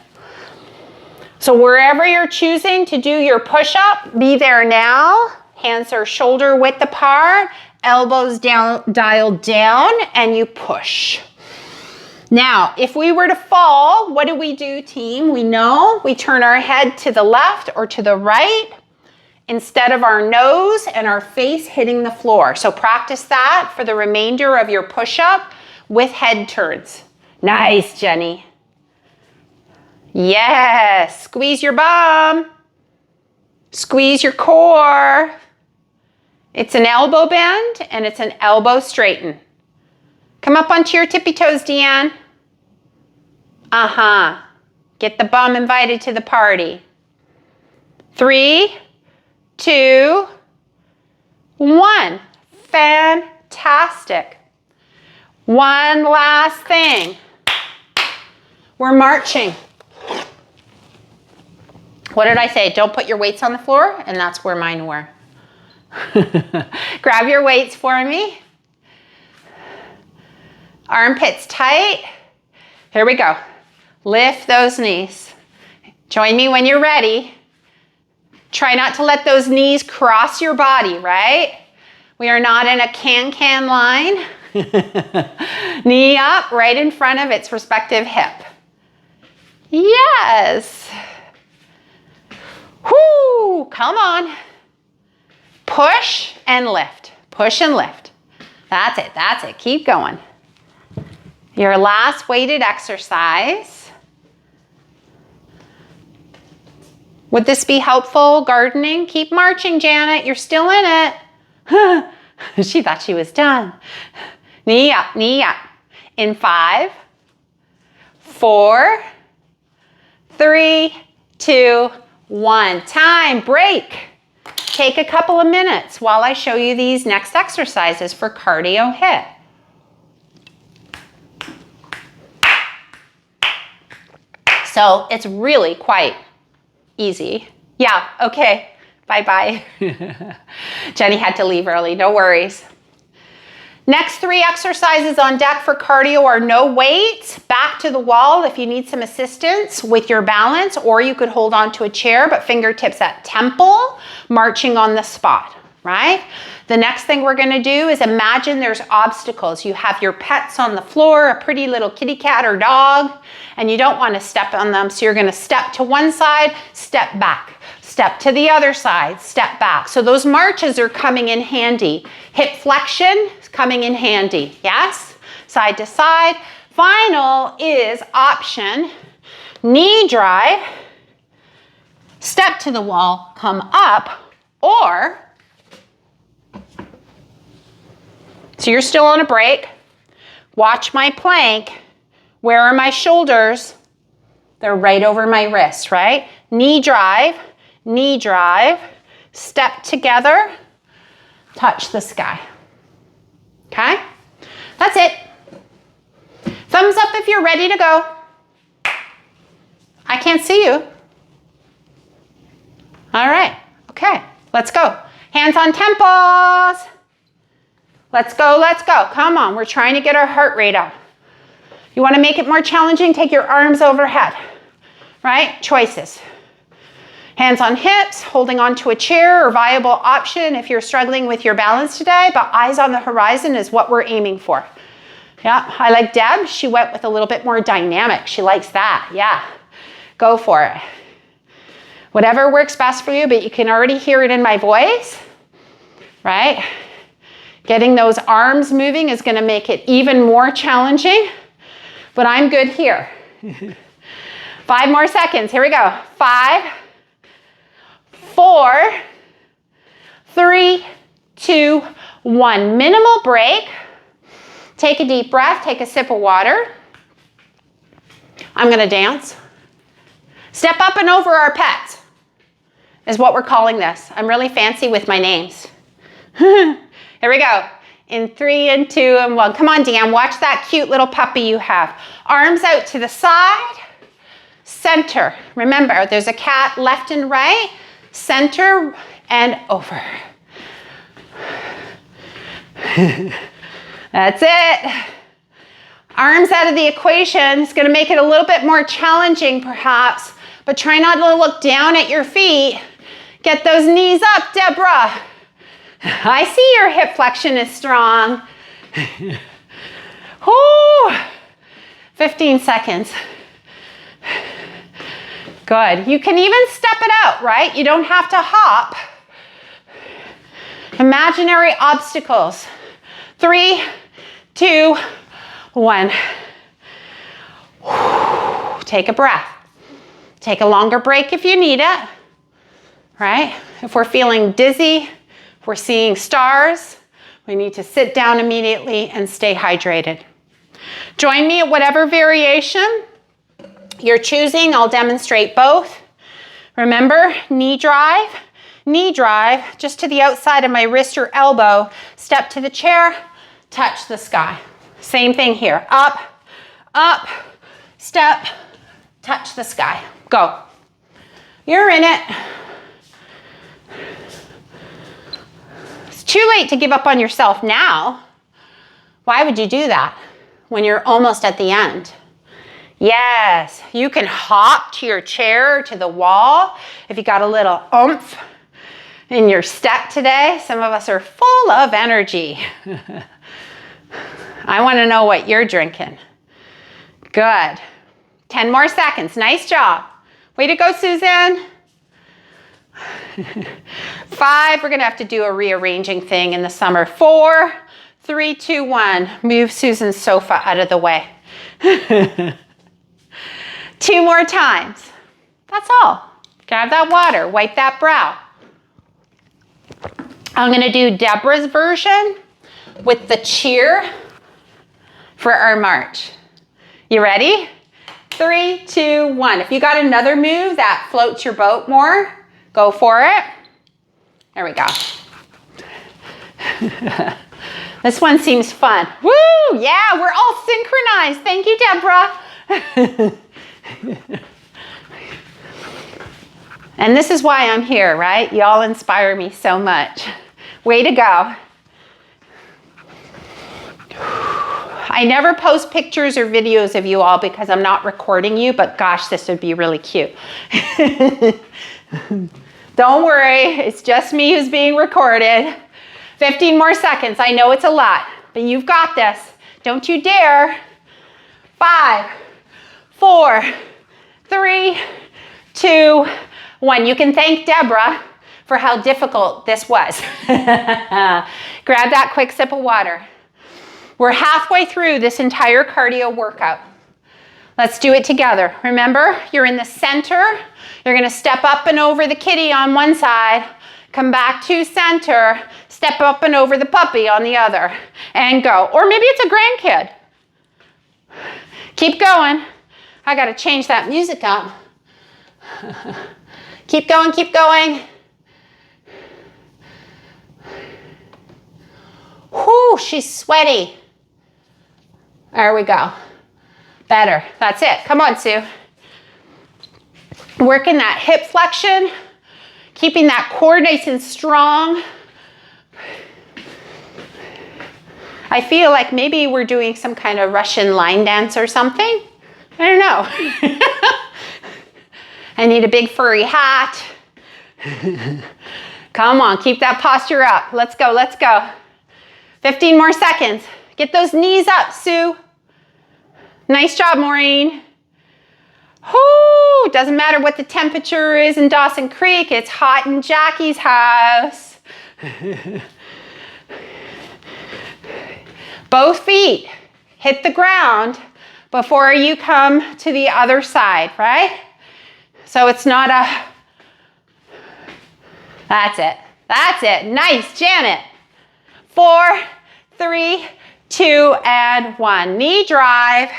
S1: So wherever you're choosing to do your push-up, be there now. Hands are shoulder width apart, elbows down, dialed down, and you push. Now, if we were to fall, what do we do, team? We know we turn our head to the left or to the right, instead of our nose and our face hitting the floor. So practice that for the remainder of your push-up with head turns. Nice, Jenny. Yes, squeeze your bum. Squeeze your core. It's an elbow bend and it's an elbow straighten. Come up onto your tippy toes, Deanne. Get the bum invited to the party. 3, 2, 1. Fantastic. One last thing. We're marching. What did I say? Don't put your weights on the floor, and that's where mine were. Grab your weights for me. Armpits tight. Here we go. Lift those knees. Join me when you're ready. Try not to let those knees cross your body, right? We are not in a can-can line. Knee up right in front of its respective hip. Yes. Whoo, come on. Push and lift. Push and lift. That's it, that's it. Keep going. Your last weighted exercise. Would this be helpful, gardening? Keep marching, Janet. You're still in it. She thought she was done. Knee up, knee up. In 5, 4, 3, 2, 1. Time, break. Take a couple of minutes while I show you these next exercises for cardio HIIT. So it's really quite easy. Yeah, okay. Bye-bye. Jenny had to leave early, no worries. Next 3 exercises on deck for cardio are no weights, back to the wall if you need some assistance with your balance, or you could hold on to a chair, but fingertips at temple, marching on the spot, right? The next thing we're gonna do is imagine there's obstacles. You have your pets on the floor, a pretty little kitty cat or dog, and you don't wanna step on them, so you're gonna step to one side, step back. Step to the other side, step back. So those marches are coming in handy. Hip flexion is coming in handy, yes? Side to side. Final is option, knee drive, step to the wall, come up, or, so you're still on a break, watch my plank. Where are my shoulders? They're right over my wrists, right? Knee drive, step together, touch the sky. Okay? That's it. Thumbs up if you're ready to go. I can't see you. All right. Okay, let's go. Hands on temples. Let's go, let's go. Come on, we're trying to get our heart rate up. You want to make it more challenging? Take your arms overhead, right? Choices. Hands on hips, holding onto a chair or viable option if you're struggling with your balance today, but eyes on the horizon is what we're aiming for. Yeah, I like Deb. She went with a little bit more dynamic. She likes that. Yeah, go for it. Whatever works best for you, but you can already hear it in my voice, right? Getting those arms moving is going to make it even more challenging, but I'm good here. 5 more seconds. Here we go. 5, 4, 3, 2, 1. Minimal break. Take a deep breath. Take a sip of water. I'm going to dance. Step up and over our pets is what we're calling this. I'm really fancy with my names. Here we go. In 3 and 2 and 1. Come on, Dan. Watch that cute little puppy you have. Arms out to the side. Center. Remember, there's a cat left and right. Center and over. That's it. Arms out of the equation. It's going to make it a little bit more challenging perhaps, but try not to look down at your feet. Get those knees up, Deborah. I see your hip flexion is strong. Whoo! 15 seconds. Good. You can even step it out, right? You don't have to hop. Imaginary obstacles. 3, 2, 1. Take a breath. Take a longer break if you need it, right? If we're feeling dizzy, if we're seeing stars, we need to sit down immediately and stay hydrated. Join me at whatever variation you're choosing. I'll demonstrate both. Remember, knee drive, just to the outside of my wrist or elbow. Step to the chair, touch the sky. Same thing here. Up, up, step, touch the sky. Go. You're in it. It's too late to give up on yourself now. Why would you do that when you're almost at the end? Yes, you can hop to your chair, to the wall. If you got a little oomph in your step today, some of us are full of energy. I want to know what you're drinking. Good. 10 more seconds. Nice job. Way to go, Susan. 5, we're going to have to do a rearranging thing in the summer. 4, 3, 2, 1. Move Susan's sofa out of the way. 2 more times. That's all. Grab that water. Wipe that brow. I'm going to do Deborah's version with the cheer for our march. You ready? 3, 2, 1. If you got another move that floats your boat more, go for it. There we go. This one seems fun. Woo! Yeah, we're all synchronized. Thank you, Deborah. And this is why I'm here, right? Y'all inspire me so much. Way to go. I never post pictures or videos of you all because I'm not recording you, but gosh, this would be really cute. Don't worry, it's just me who's being recorded. 15 more seconds. I know it's a lot, but you've got this. Don't you dare. 5, 4, 3, 2, 1. You can thank Deborah for how difficult this was. Grab that quick sip of water. We're halfway through this entire cardio workout. Let's do it together. Remember, you're in the center. You're going to step up and over the kitty on one side, come back to center, step up and over the puppy on the other, and go. Or maybe it's a grandkid. Keep going. I got to change that music up. Keep going, keep going. Whoo, she's sweaty. There we go. Better. That's it. Come on, Sue. Working that hip flexion, keeping that core nice and strong. I feel like maybe we're doing some kind of Russian line dance or something. I don't know. I need a big furry hat. Come on, keep that posture up. Let's go, let's go. 15 more seconds. Get those knees up, Sue. Nice job, Maureen. Whoo, doesn't matter what the temperature is in Dawson Creek, it's hot in Jackie's house. Both feet hit the ground before you come to the other side, right? So it's not a, that's it. That's it. Nice, Janet. 4, 3, 2, and 1. Knee drive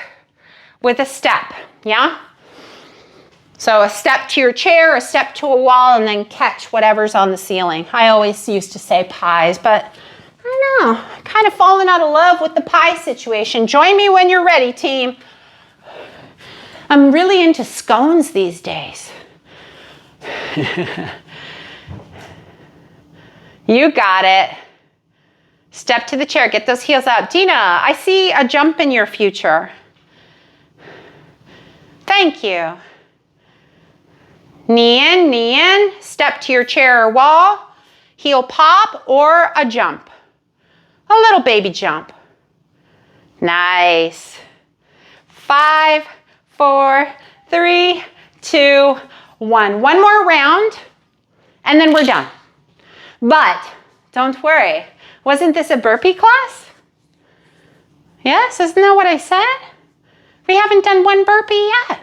S1: with a step, yeah? So a step to your chair, a step to a wall, and then catch whatever's on the ceiling. I always used to say pies, but I don't know, kind of fallen out of love with the pie situation. Join me when you're ready, team. I'm really into scones these days. You got it. Step to the chair, get those heels out. Dina, I see a jump in your future. Thank you. Knee in, step to your chair or wall, heel pop or a jump. A little baby jump. Nice. 5, 4, 3, 2, 1. One more round, and then we're done. But don't worry. Wasn't this a burpee class? Yes, isn't that what I said? We haven't done one burpee yet.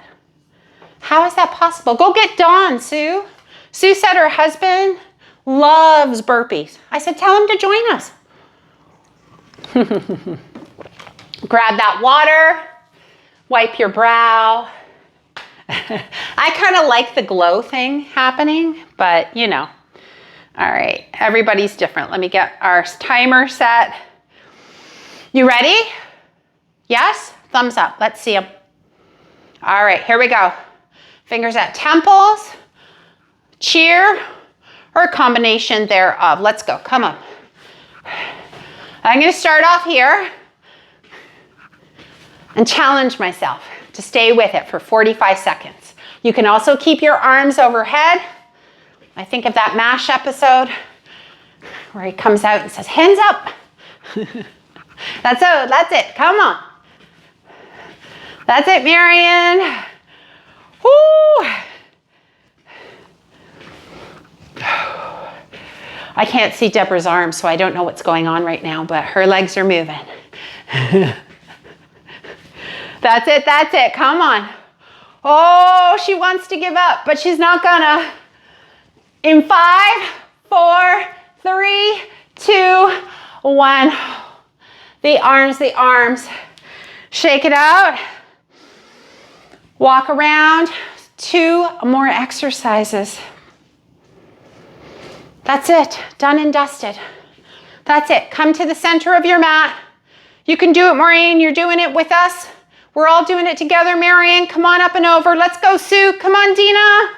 S1: How is that possible? Go get Dawn, Sue. Sue said her husband loves burpees. I said, tell him to join us. Grab that water, wipe your brow. I kind of like the glow thing happening, but you know. All right, everybody's different. Let me get our timer set. You ready? Yes? Thumbs up. Let's see them. All right, here we go. Fingers at temples, cheer, or a combination thereof. Let's go. Come on. I'm going to start off here and challenge myself to stay with it for 45 seconds. You can also keep your arms overhead. I think of that MASH episode where he comes out and says, hands up. That's it. Come on. That's it, Marion. Woo. I can't see Deborah's arms, so I don't know what's going on right now, but her legs are moving. That's it, that's it. Come on. Oh, she wants to give up, but she's not gonna. In 5, 4, 3, 2, 1. The arms. Shake it out. Walk around. 2 more exercises. That's it. Done and dusted. That's it. Come to the center of your mat. You can do it, Maureen. You're doing it with us. We're all doing it together, Marion. Come on up and over. Let's go, Sue. Come on, Dina.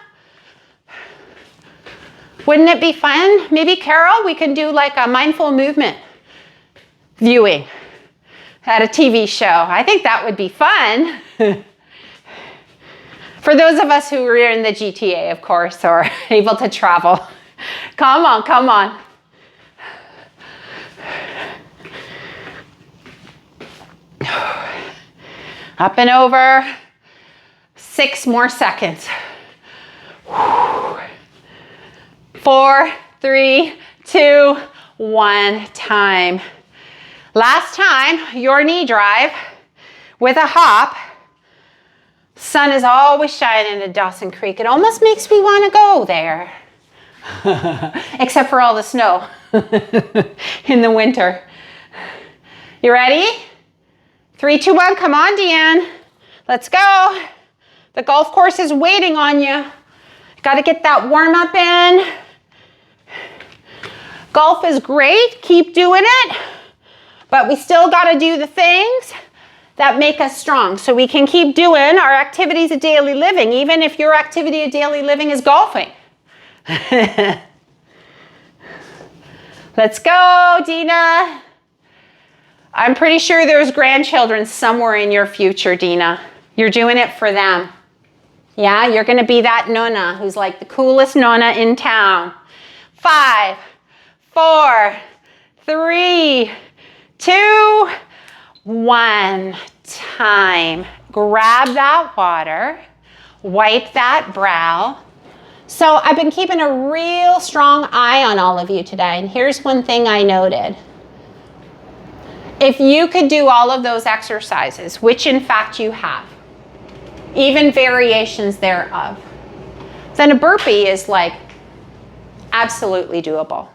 S1: Wouldn't it be fun? Maybe, Carol, we can do like a mindful movement viewing. at a TV show. I think that would be fun. For those of us who are in the GTA, of course, or able to travel. Come on, come on. Up and over. 6 more seconds. 4, 3, 2, 1, time. Last time, your knee drive with a hop. Sun is always shining at Dawson Creek. It almost makes me want to go there. Except for all the snow in the winter. You ready? 3, 2, 1, come on, Deanne. Let's go. The golf course is waiting on you. Got to get that warm up in. Golf is great, keep doing it, but we still got to do the things that make us strong so we can keep doing our activities of daily living, even if your activity of daily living is golfing. Let's go, Dina. I'm pretty sure there's grandchildren somewhere in your future, Dina. You're doing it for them. Yeah, you're going to be that nonna who's like the coolest nonna in town. 5, 4, 3, 2, 1, time. Grab that water, wipe that brow. So I've been keeping a real strong eye on all of you today, and here's one thing I noted. If you could do all of those exercises, which in fact you have, even variations thereof, then a burpee is like absolutely doable.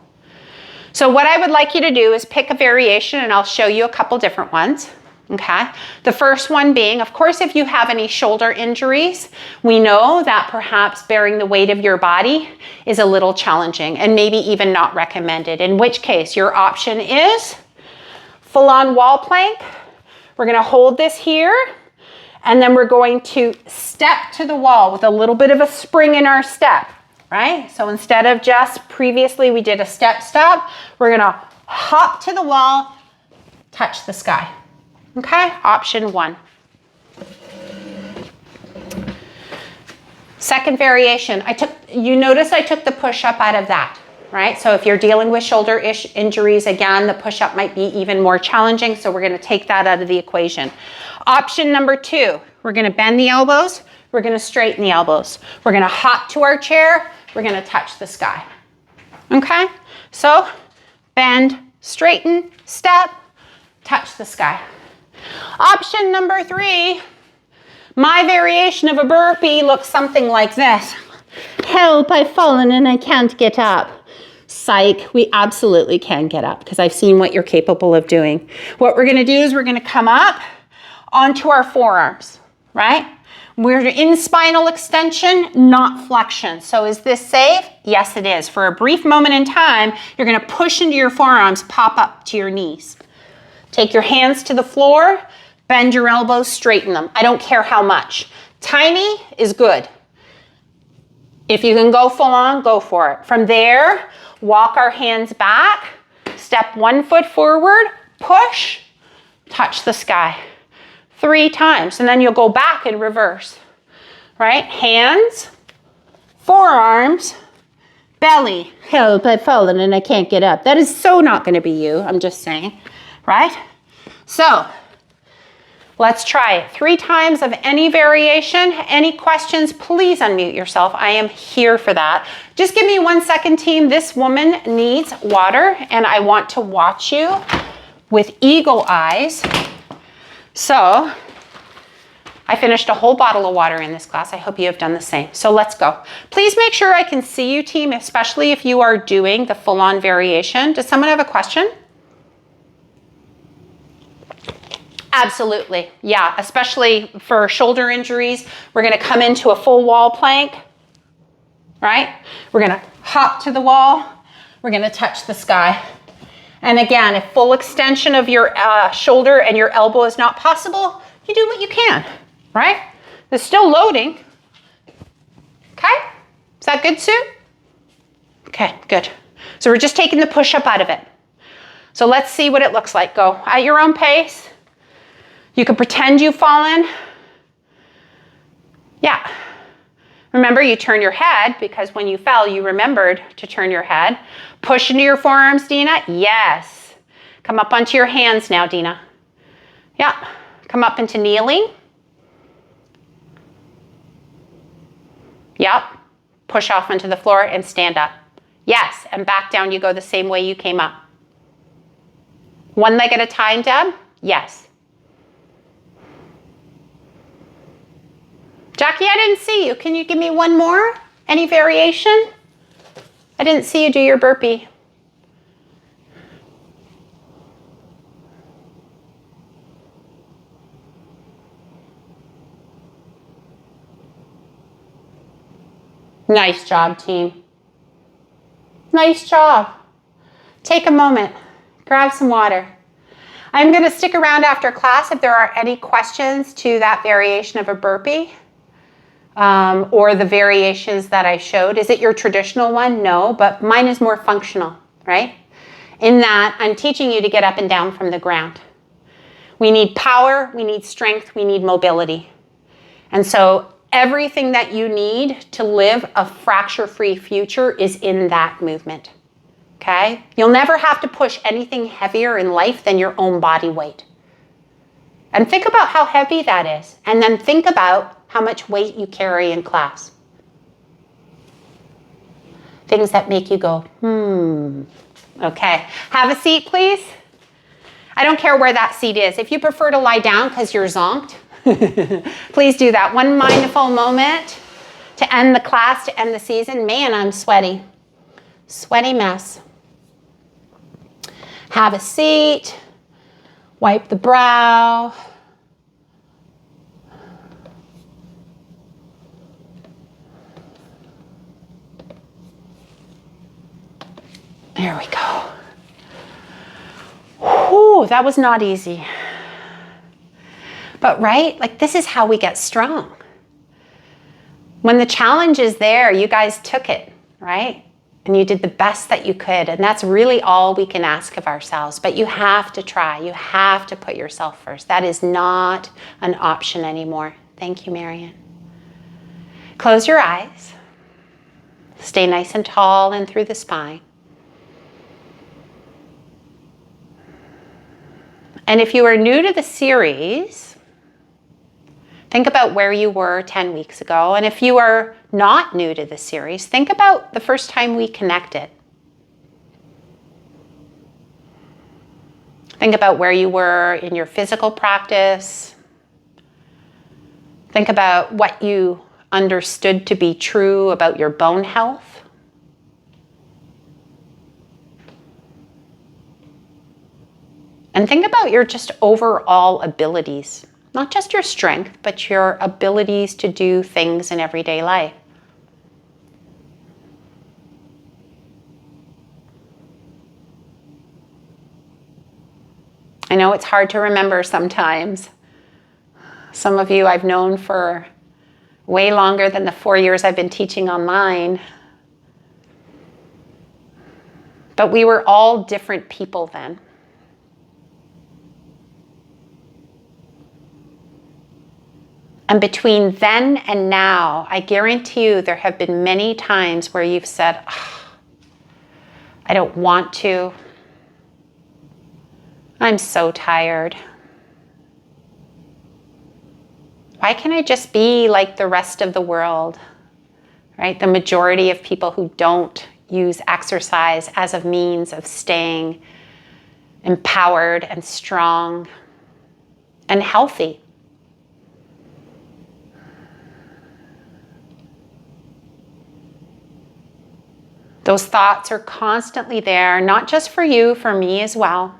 S1: So what I would like you to do is pick a variation, and I'll show you a couple different ones, okay? The first one being, of course, if you have any shoulder injuries, we know that perhaps bearing the weight of your body is a little challenging and maybe even not recommended, in which case your option is full-on wall plank. We're gonna hold this here, and then we're going to step to the wall with a little bit of a spring in our step. Right? So instead of just previously we did a step stop, we're gonna hop to the wall, touch the sky. Okay, option 1. Second variation, you notice I took the push-up out of that, right? So if you're dealing with shoulder injuries, again, the push-up might be even more challenging, so we're gonna take that out of the equation. Option number 2, we're gonna bend the elbows, we're gonna straighten the elbows. We're gonna hop to our chair, we're gonna touch the sky. Okay? So, bend, straighten, step, touch the sky. Option number 3, my variation of a burpee looks something like this. Help, I've fallen and I can't get up. Psych, we absolutely can get up because I've seen what you're capable of doing. What we're gonna do is we're gonna come up onto our forearms, right? We're in spinal extension, not flexion. So is this safe? Yes, it is. For a brief moment in time, you're gonna push into your forearms, pop up to your knees. Take your hands to the floor, bend your elbows, straighten them. I don't care how much. Tiny is good. If you can go full on, go for it. From there, walk our hands back, step 1 foot forward, push, touch the sky. 3 times, and then you'll go back in reverse, right? Hands, forearms, belly. Help, I've fallen and I can't get up. That is so not gonna be you, I'm just saying, right? So, let's try it. 3 times of any variation. Any questions, please unmute yourself. I am here for that. Just give me 1 second, team. This woman needs water, and I want to watch you with eagle eyes. So, I finished a whole bottle of water in this class. I hope you have done the same. So let's go. Please make sure I can see you, team, especially if you are doing the full-on variation. Does someone have a question? Absolutely, yeah, especially for shoulder injuries. We're gonna come into a full wall plank, right? We're gonna hop to the wall. We're gonna touch the sky. And again, if full extension of your shoulder and your elbow is not possible, you do what you can, right? It's still loading. Okay, is that good, Sue? Okay, good. So we're just taking the push-up out of it. So let's see what it looks like. Go at your own pace. You could pretend you've fallen. Yeah. Remember, you turn your head because when you fell, you remembered to turn your head. Push into your forearms, Dina. Yes. Come up onto your hands now, Dina. Yeah. Come up into kneeling. Yep. Push off onto the floor and stand up. Yes. And back down you go the same way you came up. One leg at a time, Deb? Yes. Jackie, I didn't see you. Can you give me one more? Any variation? I didn't see you do your burpee. Nice job, team. Nice job. Take a moment. Grab some water. I'm going to stick around after class if there are any questions to that variation of a burpee or the variations that I showed. Is it your traditional one? No, but mine is more functional, right? In that I'm teaching you to get up and down from the ground. We need power, we need strength, we need mobility. And so everything that you need to live a fracture-free future is in that movement. Okay? You'll never have to push anything heavier in life than your own body weight. And think about how heavy that is. And then think about how much weight you carry in class. Things that make you go, Okay. Have a seat, please. I don't care where that seat is. If you prefer to lie down because you're zonked, please do that. One mindful moment to end the class, to end the season. Man, I'm sweaty. Sweaty mess. Have a seat. Wipe the brow. There we go. Whew, that was not easy. But right, like this is how we get strong. When the challenge is there, you guys took it, right? And you did the best that you could. And that's really all we can ask of ourselves. But you have to try. You have to put yourself first. That is not an option anymore. Thank you, Marion. Close your eyes. Stay nice and tall and through the spine. And if you are new to the series, think about where you were 10 weeks ago. And if you are not new to the series, think about the first time we connected. Think about where you were in your physical practice. Think about what you understood to be true about your bone health. And think about your just overall abilities, not just your strength, but your abilities to do things in everyday life. I know it's hard to remember sometimes. Some of you I've known for way longer than the 4 years I've been teaching online. But we were all different people then. And between then and now, I guarantee you there have been many times where you've said, I don't want to. I'm so tired. Why can't I just be like the rest of the world, right? The majority of people who don't use exercise as a means of staying empowered and strong and healthy. Those thoughts are constantly there, not just for you, for me as well.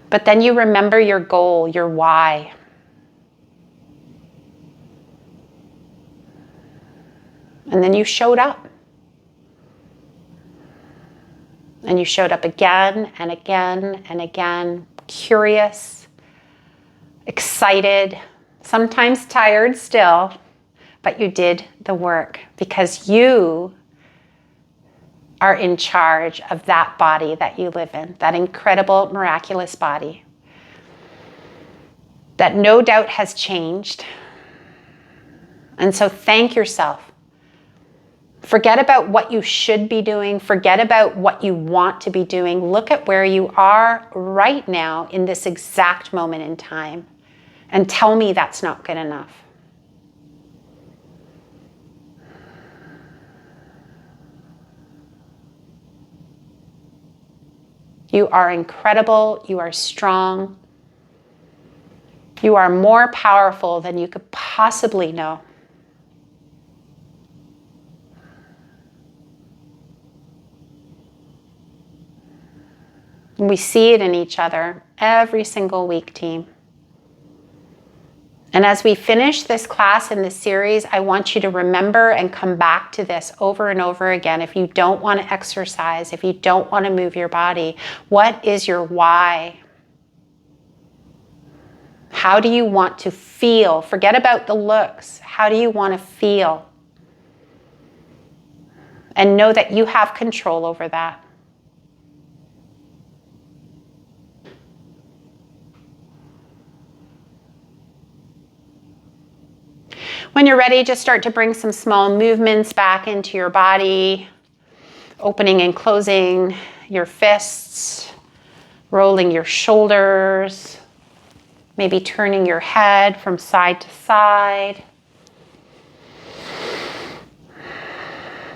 S1: But then you remember your goal, your why. And then you showed up. And you showed up again and again and again, curious, excited, sometimes tired still. But you did the work because you are in charge of that body that you live in, that incredible, miraculous body. that no doubt has changed. And so thank yourself. Forget about what you should be doing. Forget about what you want to be doing. Look at where you are right now in this exact moment in time and tell me that's not good enough. You are incredible. You are strong. You are more powerful than you could possibly know. We see it in each other every single week, team. And as we finish this class in this series, I want you to remember and come back to this over and over again. If you don't want to exercise, if you don't want to move your body, what is your why? How do you want to feel? Forget about the looks. How do you want to feel? And know that you have control over that. When you're ready, just start to bring some small movements back into your body, opening and closing your fists, rolling your shoulders, maybe turning your head from side to side.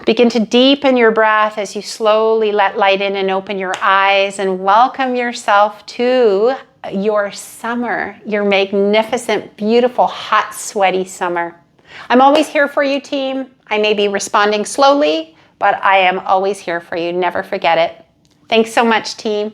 S1: Begin to deepen your breath as you slowly let light in and open your eyes and welcome yourself to your summer, your magnificent, beautiful, hot, sweaty summer. I'm always here for you, team. I may be responding slowly, but I am always here for you. Never forget it. Thanks so much, team.